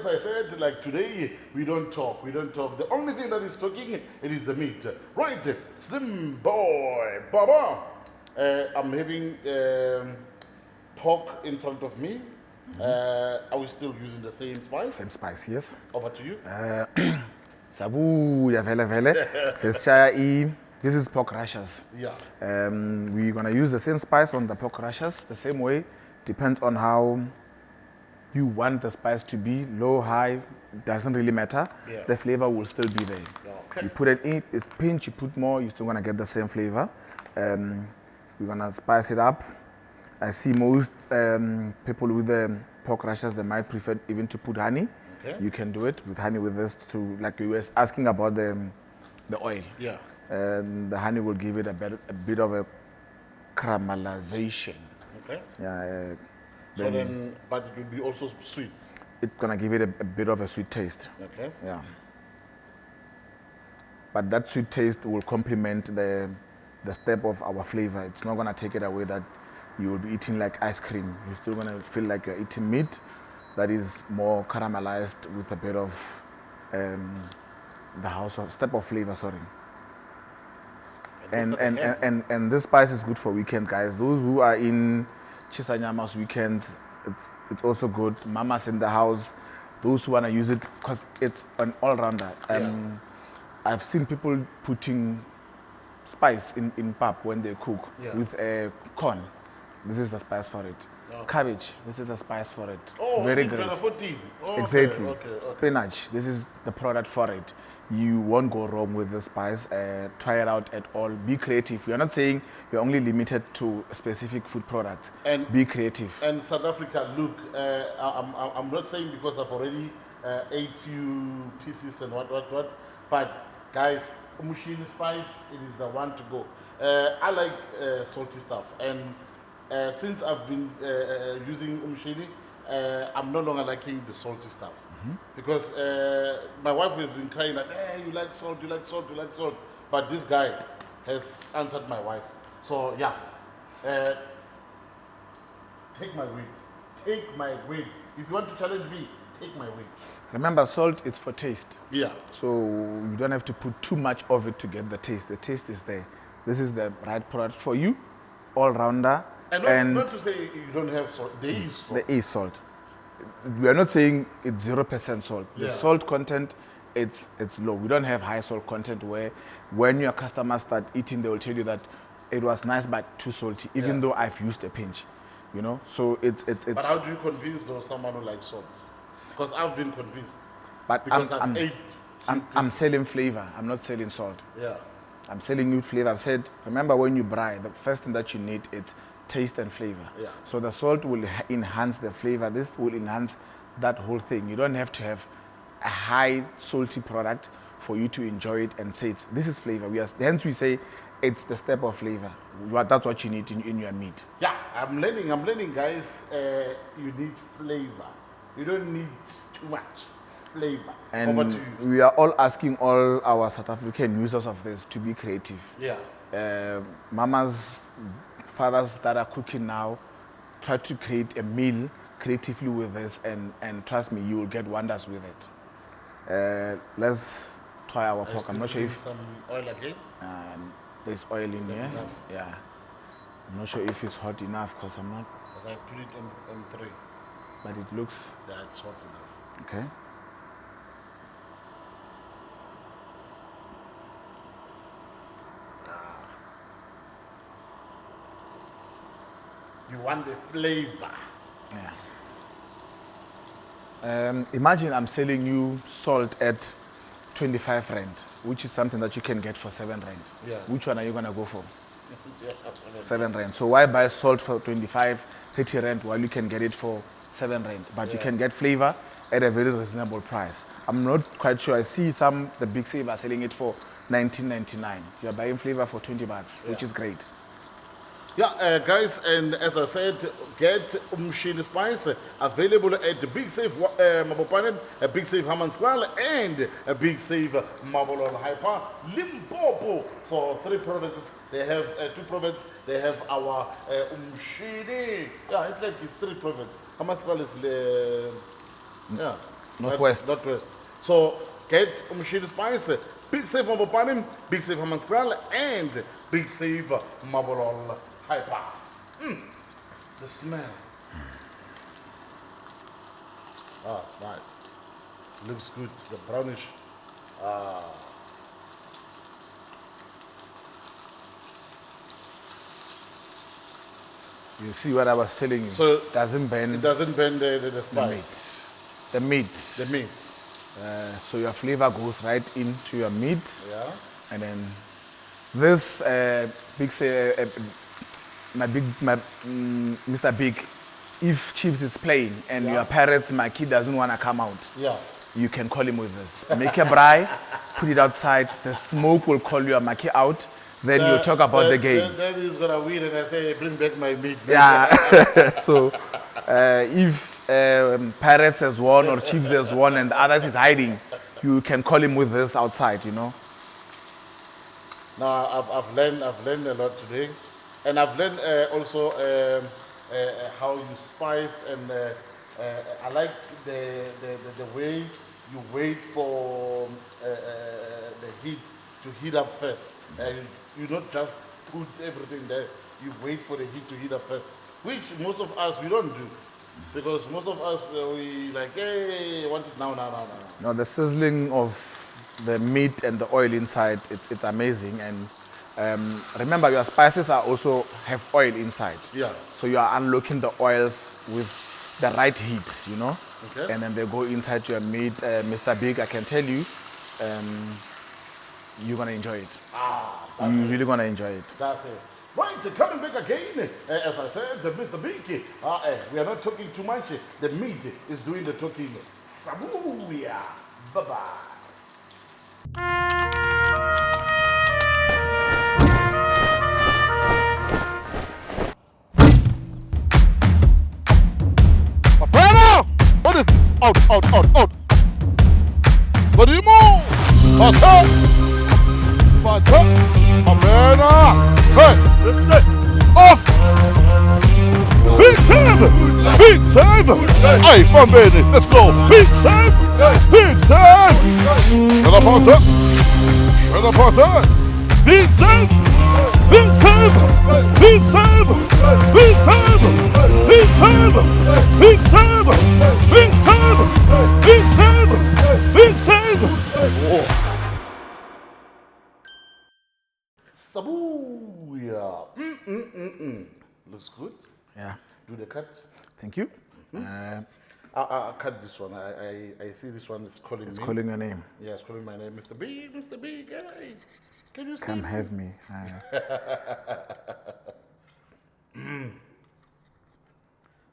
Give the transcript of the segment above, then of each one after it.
as I said, like today, we don't talk. The only thing that is talking, it is the meat. Right, Slim Boy, Baba. I'm having pork in front of me. Are we still using the same spice? Same spice, yes. Over to you. Sabuya vele vele. Sesishaya this is pork rashers. Yeah. We're gonna use the same spice on the pork rashers, the same way. Depends on how you want the spice to be, low, high, doesn't really matter. Yeah. The flavor will still be there. Okay. You put it in, it's pinch, you put more, you're still gonna get the same flavor. We're gonna spice it up. I see most people with the pork rashers, they might prefer even to put honey. Okay. You can do it with honey with this to, like you were asking about the oil. Yeah. The honey will give it a bit of a caramelization. Okay. Yeah. So then, but it will be also sweet. It's gonna give it a bit of a sweet taste. Okay. Yeah. But that sweet taste will complement the step of our flavor. It's not gonna take it away that you will be eating like ice cream. You're still gonna feel like you're eating meat that is more caramelized with a bit of the house of step of flavor. Sorry. And this spice is good for weekend guys. Those who are in Chisanyama's weekends, it's also good. Mamas in the house, those who wanna use it because it's an all-rounder. I've seen people putting spice in pap when they cook with corn. This is the spice for it. Okay. Cabbage, this is the spice for it. Oh, very great. 14. Oh, Exactly. Okay. Spinach, this is the product for it. You won't go wrong with the spice. Try it out at all. Be creative. You're not saying you're only limited to a specific food product. And be creative. And South Africa, look, I'm not saying because I've already ate few pieces and what, but guys, Umshini spice, it is the one to go. I like salty stuff, and since I've been using Umshini, I'm no longer liking the salty stuff. Because my wife has been crying like, hey, you like salt. But this guy has answered my wife. So yeah, take my word. If you want to challenge me, take my word. Remember, salt is for taste. Yeah. So you don't have to put too much of it to get the taste. The taste is there. This is the right product for you, all-rounder. And not to say you don't have salt. There is salt. There is salt. We are not saying it's 0% salt. The salt content, it's low. We don't have high salt content where when your customers start eating, they will tell you that it was nice but too salty, even though I've used a pinch. You know, so it's. But how do you convince someone who likes salt? Because I've been convinced. But I'm selling flavor. I'm not selling salt. Yeah. I'm selling you flavor. I've said, remember when you braai, the first thing that you need is taste and flavor. Yeah. So the salt will enhance the flavor. This will enhance that whole thing. You don't have to have a high salty product for you to enjoy it and say this is flavor. Hence we say it's the step of flavor. That's what you need in your meat. Yeah, I'm learning guys. You need flavor. You don't need too much flavor. And we are all asking all our South African users of this to be creative. Yeah. Mamas, fathers that are cooking now, try to create a meal creatively with this, and trust me, you will get wonders with it. Let's try our pork. I'm not sure if some oil again. There's oil in here. Enough? Yeah. I'm not sure if it's hot enough because I'm not. Because I put it on 3. But it looks. Yeah, it's hot enough. Okay. You want the flavor. Yeah. Imagine I'm selling you salt at 25 rand, which is something that you can get for 7 rand. Yeah. Which one are you gonna go for? Yeah, 7 rand. So why buy salt for 25, 30 rand while you can get it for 7 rand? But you can get flavor at a very reasonable price. I'm not quite sure. I see the big save are selling it for 19.99. You're buying flavor for 20 baht, which is great. Yeah, guys, and as I said, get Umshini spice available at the Big Save Mabopanen, a Big Save Hammanskraal, and a Big Save Mabolol Hyper Limpopo. So 3 provinces. They have 2 provinces. They have our Umshini. Yeah, it's like it's 3 provinces. Hammanskraal is Northwest. Northwest. So get Umshini Spice, Big Save Mabopanim, Big Save Hamaskral, and Big Save Mabolol Hyper. The smell. Ah, it's nice. Looks good. The brownish. You see what I was telling you? So doesn't bend it doesn't bend the the spice. meat. The meat. The meat. So your flavor goes right into your meat. Yeah. And then this Mr. Big, if Chips is playing and your parents, my kid doesn't want to come out, Yeah. you can call him with this. Make a braai, put it outside, the smoke will call your Maki out, then you talk about the game. Then he's gonna win and I say, bring back my meat. Yeah. So if Pirates has won or Chiefs has won and the others is hiding, you can call him with this outside, you know. Now I've learned a lot today, and I've learned also how you spice, and I like the way you wait for the heat to heat up first. You don't just put everything there. You wait for the heat to heat up first, which most of us we don't do, because most of us we like, hey, I want it now. No, the sizzling of the meat and the oil inside, it's amazing. And remember, your spices are also have oil inside. Yeah. So you are unlocking the oils with the right heat, you know. Okay. And then they go inside your meat. Mr. Big, I can tell you, you're gonna enjoy it. You're really gonna enjoy it. That's it. Right, coming back again. As I said, Mr. Big, we are not talking too much. The meat is doing the talking. Sabuya. Bye-bye. What is out? Badimo! Fata! Abena! Hey! This is off! Big save! Big save! Hey, from Benny, let's go! Big save! Big save! Shredder Potter! Big save! Big save! Big save! Big save! Big save! Big save! Big save! Big save! Big save! Sabuya! Looks good. Yeah. Do the cut. Thank you. I'll cut this one. I see this one is calling me. Calling your name. Yeah, it's calling my name. Mr. Big, hey. Can you see Come me? have me.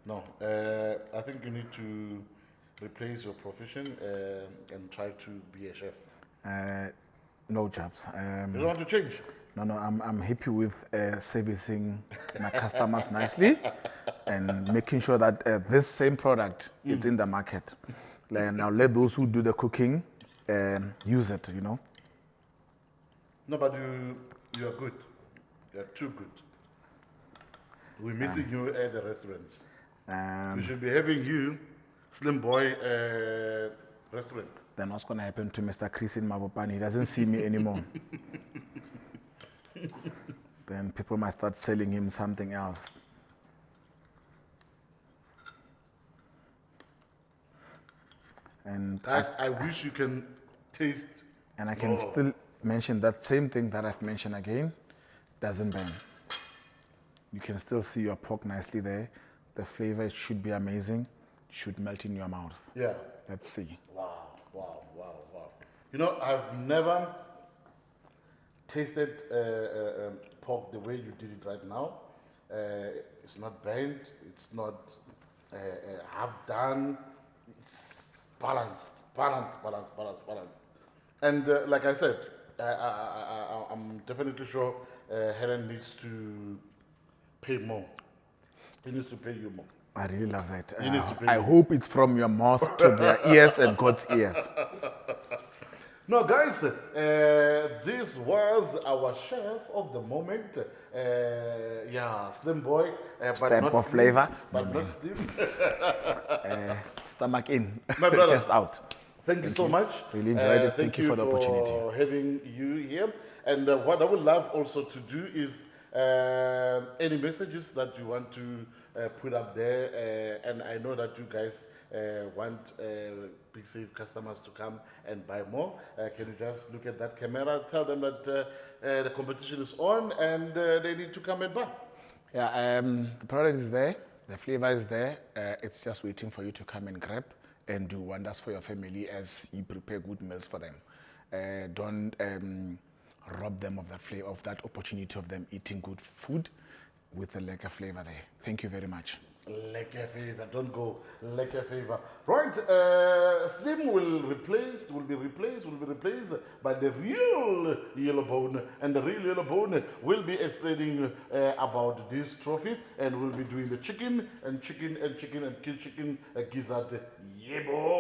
No, I think you need to replace your profession and try to be a chef. No jobs. You don't want to change? No, I'm happy with servicing my customers nicely and making sure that this same product is in the market. Now let those who do the cooking use it, you know. No, but you are good. You are too good. We're missing you at the restaurants. We should be having you, Slim Boy restaurant. Then what's going to happen to Mr. Chris in Mabopani? He doesn't see me anymore. Then people might start selling him something else. And Guys, I wish you can taste. And I can still mention that same thing that I've mentioned again, doesn't burn. You can still see your pork nicely there. The flavor should be amazing, should melt in your mouth. Yeah. Let's see. Wow. You know, I've never tasted pork the way you did it right now. It's not burnt, it's not half done, it's balanced. And like I said, I'm definitely sure Helen needs to pay more. He needs to pay you more. I really love that. He needs to pay I you. hope it's from your mouth to their ears and God's ears. No, guys, this was our chef of the moment. Slim Boy, but Step not of slim, flavor. but not stiff. Stomach in, My brother. chest out. Thank you so much. Really enjoyed it. Thank you for the opportunity. for having you here. And what I would love also to do is any messages that you want to put up there. And I know that you guys want Big Save customers to come and buy more. Can you just look at that camera, tell them that the competition is on and they need to come and buy? Yeah, the product is there, the flavor is there. It's just waiting for you to come and grab and do wonders for your family as you prepare good meals for them. Don't rob them of that flavor, of that opportunity of them eating good food with the lekker flavor there. Thank you very much. Lekker favor, don't go. Lekker favor. Right, Slim will be replaced by the real yellow bone, and the real yellow bone will be explaining about this trophy, and we'll be doing the chicken and kill chicken gizzard. Yebo.